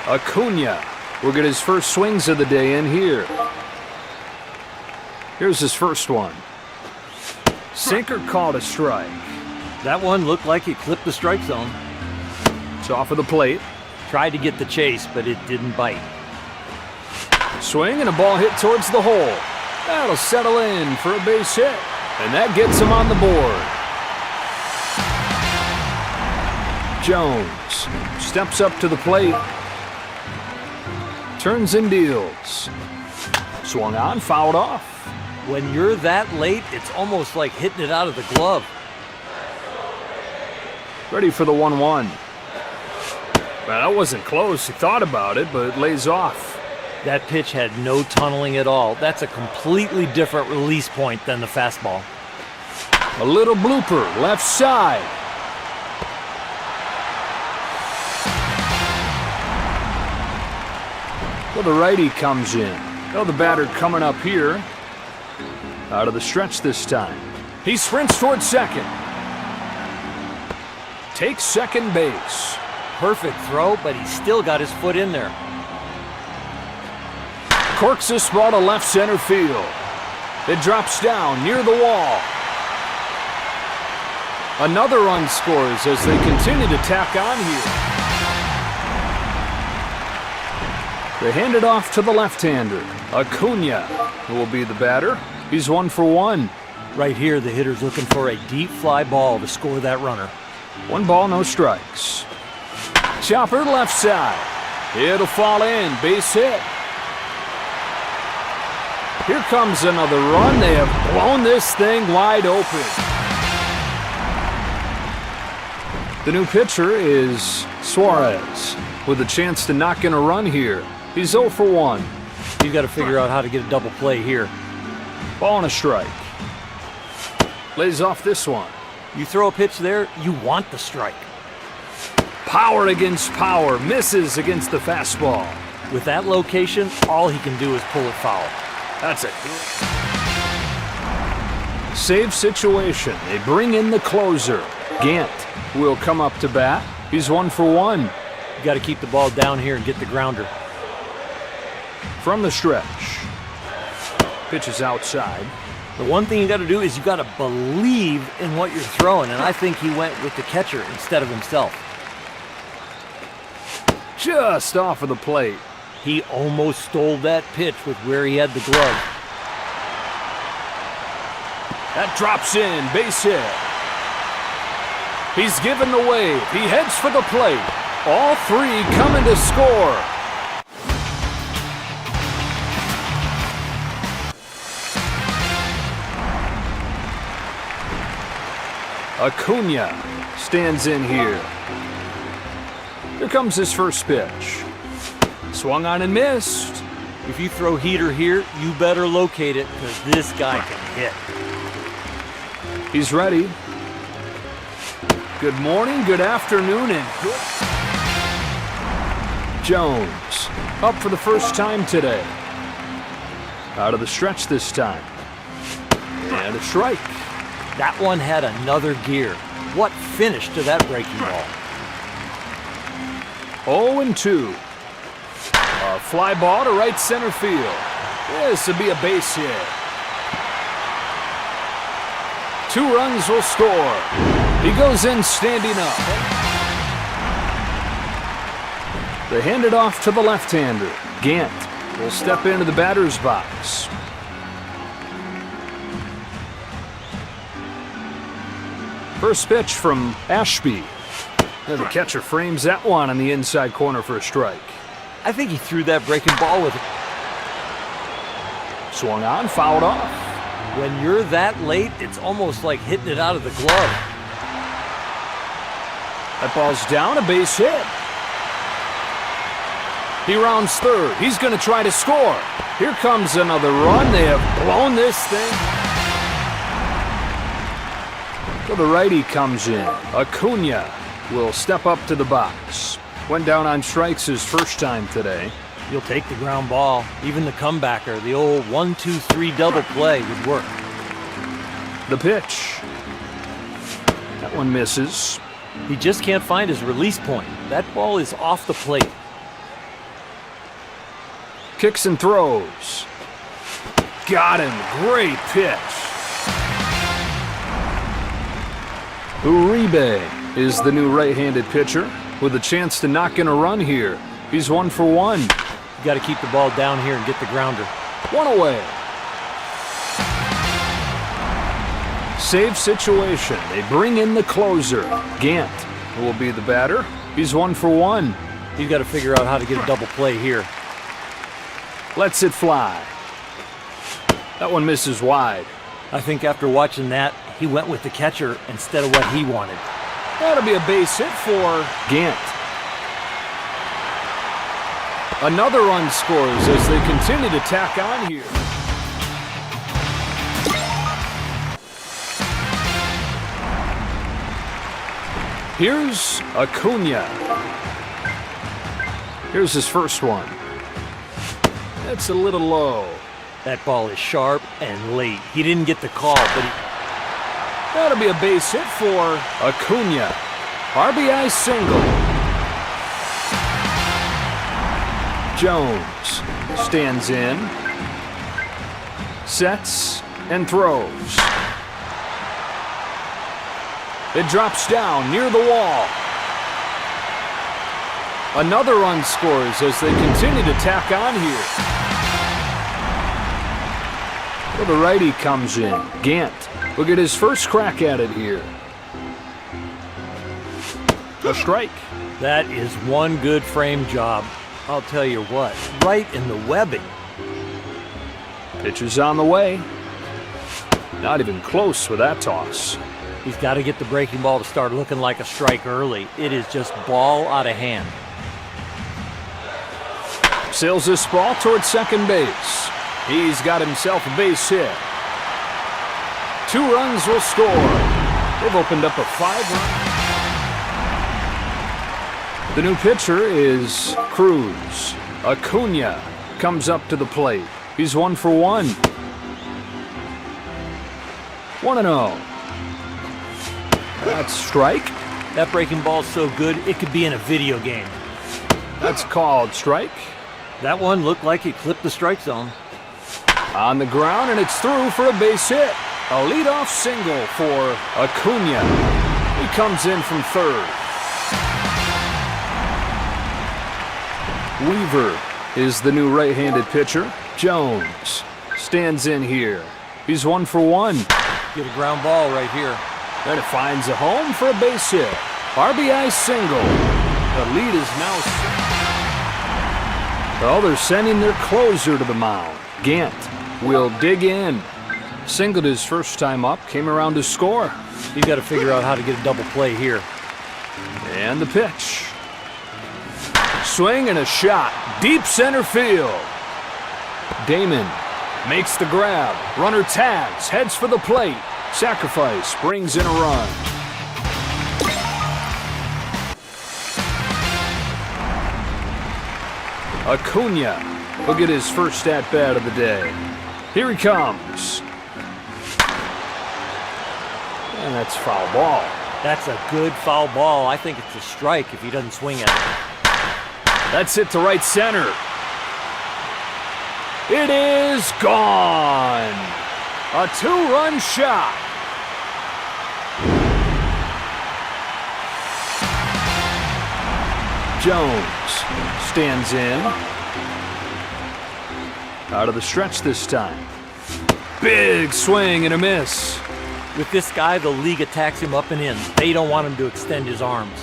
Acuna will get his first swings of the day in here. Here's his first one. Sinker called a strike. That one looked like it clipped the strike zone. It's off of the plate. Tried to get the chase, but it didn't bite. Swing and a ball hit towards the hole. That'll settle in for a base hit. And that gets him on the board. Jones steps up to the plate. Turns and deals. Swung on, fouled off. When you're that late, it's almost like hitting it out of the glove. Ready for the 1-1. Well, that wasn't close. He thought about it, but it lays off. That pitch had no tunneling at all. That's a completely different release point than the fastball. A little blooper, left side. Well, the righty comes in. Well, the batter coming up here. Out of the stretch this time. He sprints towards second. Takes second base. Perfect throw, but he's still got his foot in there. Corks this ball to left center field. It drops down near the wall. Another run scores as they continue to tack on here. They hand it off to the left-hander, Acuna, who will be the batter. He's 1 for 1. Right here, the hitter's looking for a deep fly ball to score that runner. 1 ball, no strikes. Chopper left side. It'll fall in, base hit. Here comes another run. They have blown this thing wide open. The new pitcher is Suarez, with a chance to knock in a run here. He's 0 for 1. You've got to figure out how to get a double play here. Ball and a strike. Lays off this one. You throw a pitch there, you want the strike. Power against power. Misses against the fastball. With that location, all he can do is pull it foul. That's it. Save situation. They bring in the closer. Gant will come up to bat. He's 1 for 1. You got to keep the ball down here and get the grounder. From the stretch. Pitches outside. The one thing you got to do is you got to believe in what you're throwing, and I think he went with the catcher instead of himself. Just off of the plate. He almost stole that pitch with where he had the glove. That drops in, base hit. He's given the wave. He heads for the plate. All 3 coming to score. Acuna stands in here. Here comes his first pitch. Swung on and missed. If you throw heater here, you better locate it because this guy can hit. He's ready. Good morning, good afternoon, and good. Jones up for the first time today. Out of the stretch this time. And a strike. That one had another gear. What finish to that breaking ball. 0-2. A fly ball to right center field. This would be a base hit. 2 runs will score. He goes in standing up. They hand it off to the left-hander. Gant will step into the batter's box. First pitch from Ashby. The catcher frames that one on the inside corner for a strike. I think he threw that breaking ball with it. Swung on, fouled off. When you're that late, it's almost like hitting it out of the glove. That ball's down, a base hit. He rounds third. He's going to try to score. Here comes another run. They have blown this thing. So the righty comes in. Acuna will step up to the box. Went down on strikes his first time today. You'll take the ground ball. Even the comebacker, the old 1-2-3 double play would work. The pitch. That one misses. He just can't find his release point. That ball is off the plate. Kicks and throws. Got him. Great pitch. Uribe is the new right-handed pitcher with a chance to knock in a run here. He's 1 for 1. You got to keep the ball down here and get the grounder. 1 away. Save situation. They bring in the closer, Gant, who will be the batter. He's 1 for 1. He's got to figure out how to get a double play here. Lets it fly. That one misses wide. I think after watching that, he went with the catcher instead of what he wanted. That'll be a base hit for Gant. Another run scores as they continue to tack on here. Here's Acuna. Here's his first one. That's a little low. That ball is sharp and late. He didn't get the call, but That'll be a base hit for Acuna. RBI single. Jones stands in, sets, and throws. It drops down near the wall. Another run scores as they continue to tack on here. Well, the righty comes in. Gant will get his first crack at it here. A strike. that is one good frame job. I'll tell you what, right in the webbing. Pitch is on the way. Not even close with that toss. He's got to get the breaking ball to start looking like a strike early. It is just ball out of hand. Sails this ball towards second base. He's got himself a base hit. 2 runs will score. They've opened up a 5-run. The new pitcher is Cruz. Acuna comes up to the plate. He's 1 for 1. 1-0. That's strike. That breaking ball's so good, it could be in a video game. That's called strike. That one looked like it clipped the strike zone. On the ground, and it's through for a base hit. A leadoff single for Acuna. He comes in from third. Weaver is the new right-handed pitcher. Jones stands in here. He's 1 for 1. Get a ground ball right here. Then it finds a home for a base hit. RBI single. The lead is now set. Well, they're sending their closer to the mound. Gant will dig in. Singled his first time up, came around to score. You got to figure out how to get a double play here. And the pitch. Swing and a shot. Deep center field. Damon makes the grab. Runner tags, heads for the plate. Sacrifice brings in a run. Acuna will get his first at-bat of the day. Here he comes. And that's foul ball. That's a good foul ball. I think it's a strike if he doesn't swing at it. That's it to right center. It is gone. A 2-run shot. Jones stands in. Out of the stretch this time. Big swing and a miss. With this guy, the league attacks him up and in. They don't want him to extend his arms.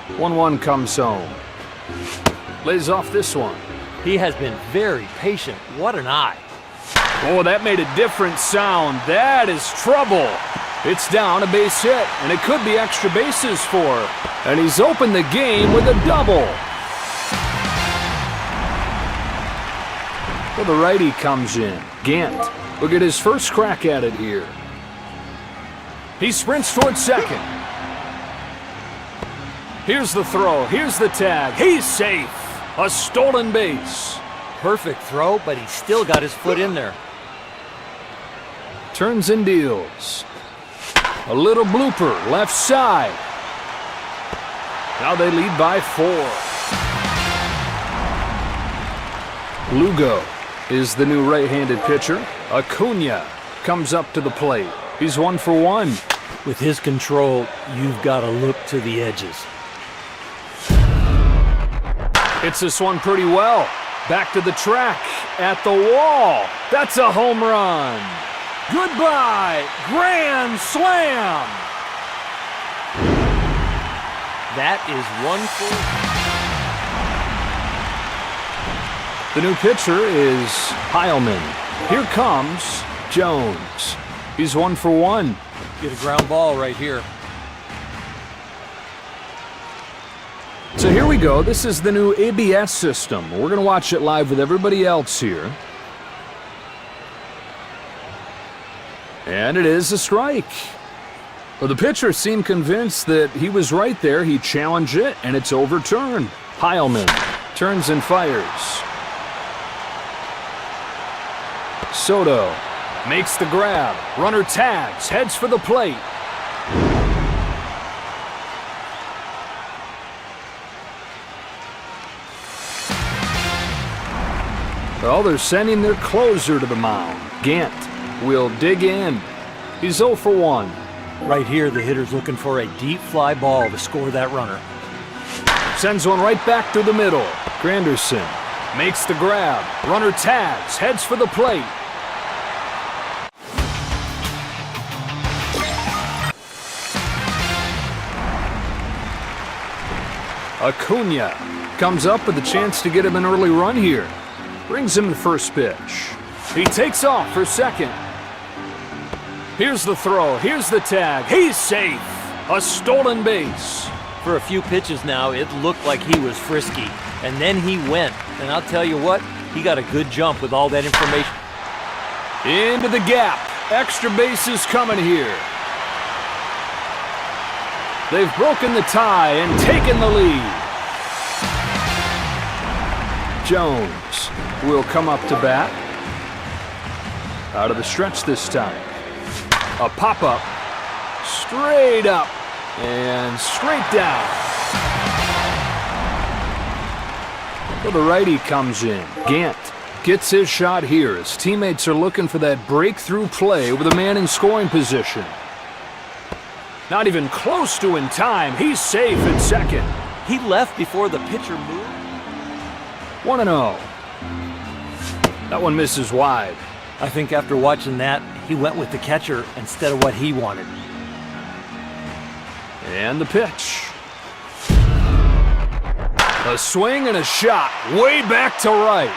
1-1 comes home. Lays off this one. He has been very patient. What an eye. Oh, that made a different sound. That is trouble. It's down, a base hit, and it could be extra bases for. And he's opened the game with a double. Well, the righty comes in. Gant will get his first crack at it here. He sprints towards second. Here's the throw. Here's the tag. He's safe. A stolen base. Perfect throw, but he's still got his foot in there. Turns and deals. A little blooper, left side. Now they lead by 4. Lugo is the new right-handed pitcher. Acuna comes up to the plate. He's 1-for-1. With his control, you've got to look to the edges. Hits this one pretty well. Back to the track, at the wall. That's a home run. Goodbye, grand slam. That is one for... The new pitcher is Heilman. Here comes Jones. He's 1-for-1. Get a ground ball right here. So here we go. This is the new ABS system. We're going to watch it live with everybody else here. And it is a strike. Well, the pitcher seemed convinced that he was right there. He challenged it, and it's overturned. Heilman turns and fires. Soto makes the grab. Runner tags, heads for the plate. Well, they're sending their closer to the mound. Gant will dig in. He's 0-for-1. Right here, the hitter's looking for a deep fly ball to score that runner. Sends one right back through the middle. Granderson makes the grab. Runner tags, heads for the plate. Acuna comes up with a chance to get him an early run here. Brings him the first pitch. He takes off for second. Here's the throw. Here's the tag. He's safe. A stolen base. For a few pitches now, it looked like he was frisky. And then he went. And I'll tell you what, he got a good jump with all that information. Into the gap. Extra bases coming here. They've broken the tie and taken the lead. Jones will come up to bat. Out of the stretch this time. A pop-up. Straight up. And straight down. Well, the righty comes in. Gant gets his shot here. His teammates are looking for that breakthrough play with a man in scoring position. Not even close to in time. He's safe at second. He left before the pitcher moved. 1-0. That one misses wide. I think after watching that, he went with the catcher instead of what he wanted. And the pitch. A swing and a shot way back to right.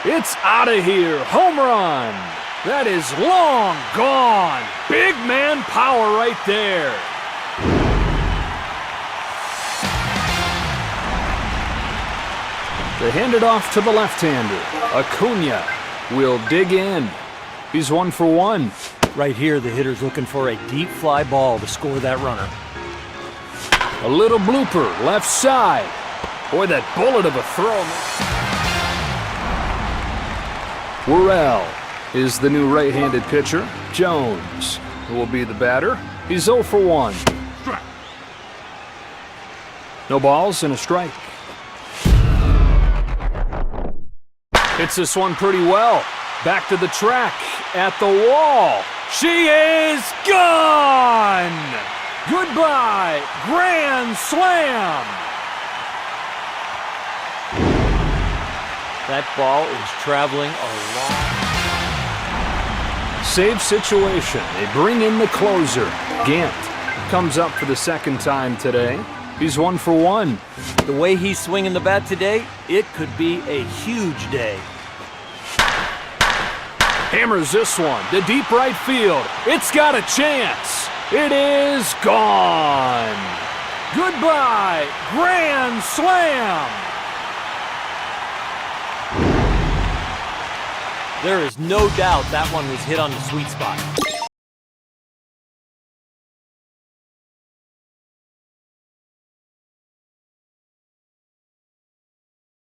It's out of here. Home run. That is long gone. Big man power right there. They hand it off to the left-hander. Acuna will dig in. He's 1-for-1. Right here, the hitter's looking for a deep fly ball to score that runner. A little blooper, left side. Boy, that bullet of a throw. Worrell is the new right-handed pitcher. Jones will be the batter. He's 0-for-1. No balls and a strike. Hits this one pretty well. Back to the track, at the wall. She is gone! Goodbye, grand slam! That ball is traveling a long... Save situation. They bring in the closer. Gant comes up for the second time today. He's 1-for-1. The way he's swinging the bat today, it could be a huge day. Hammers this one to deep right field. It's got a chance. It is gone. Goodbye, grand slam. There is no doubt that one was hit on the sweet spot.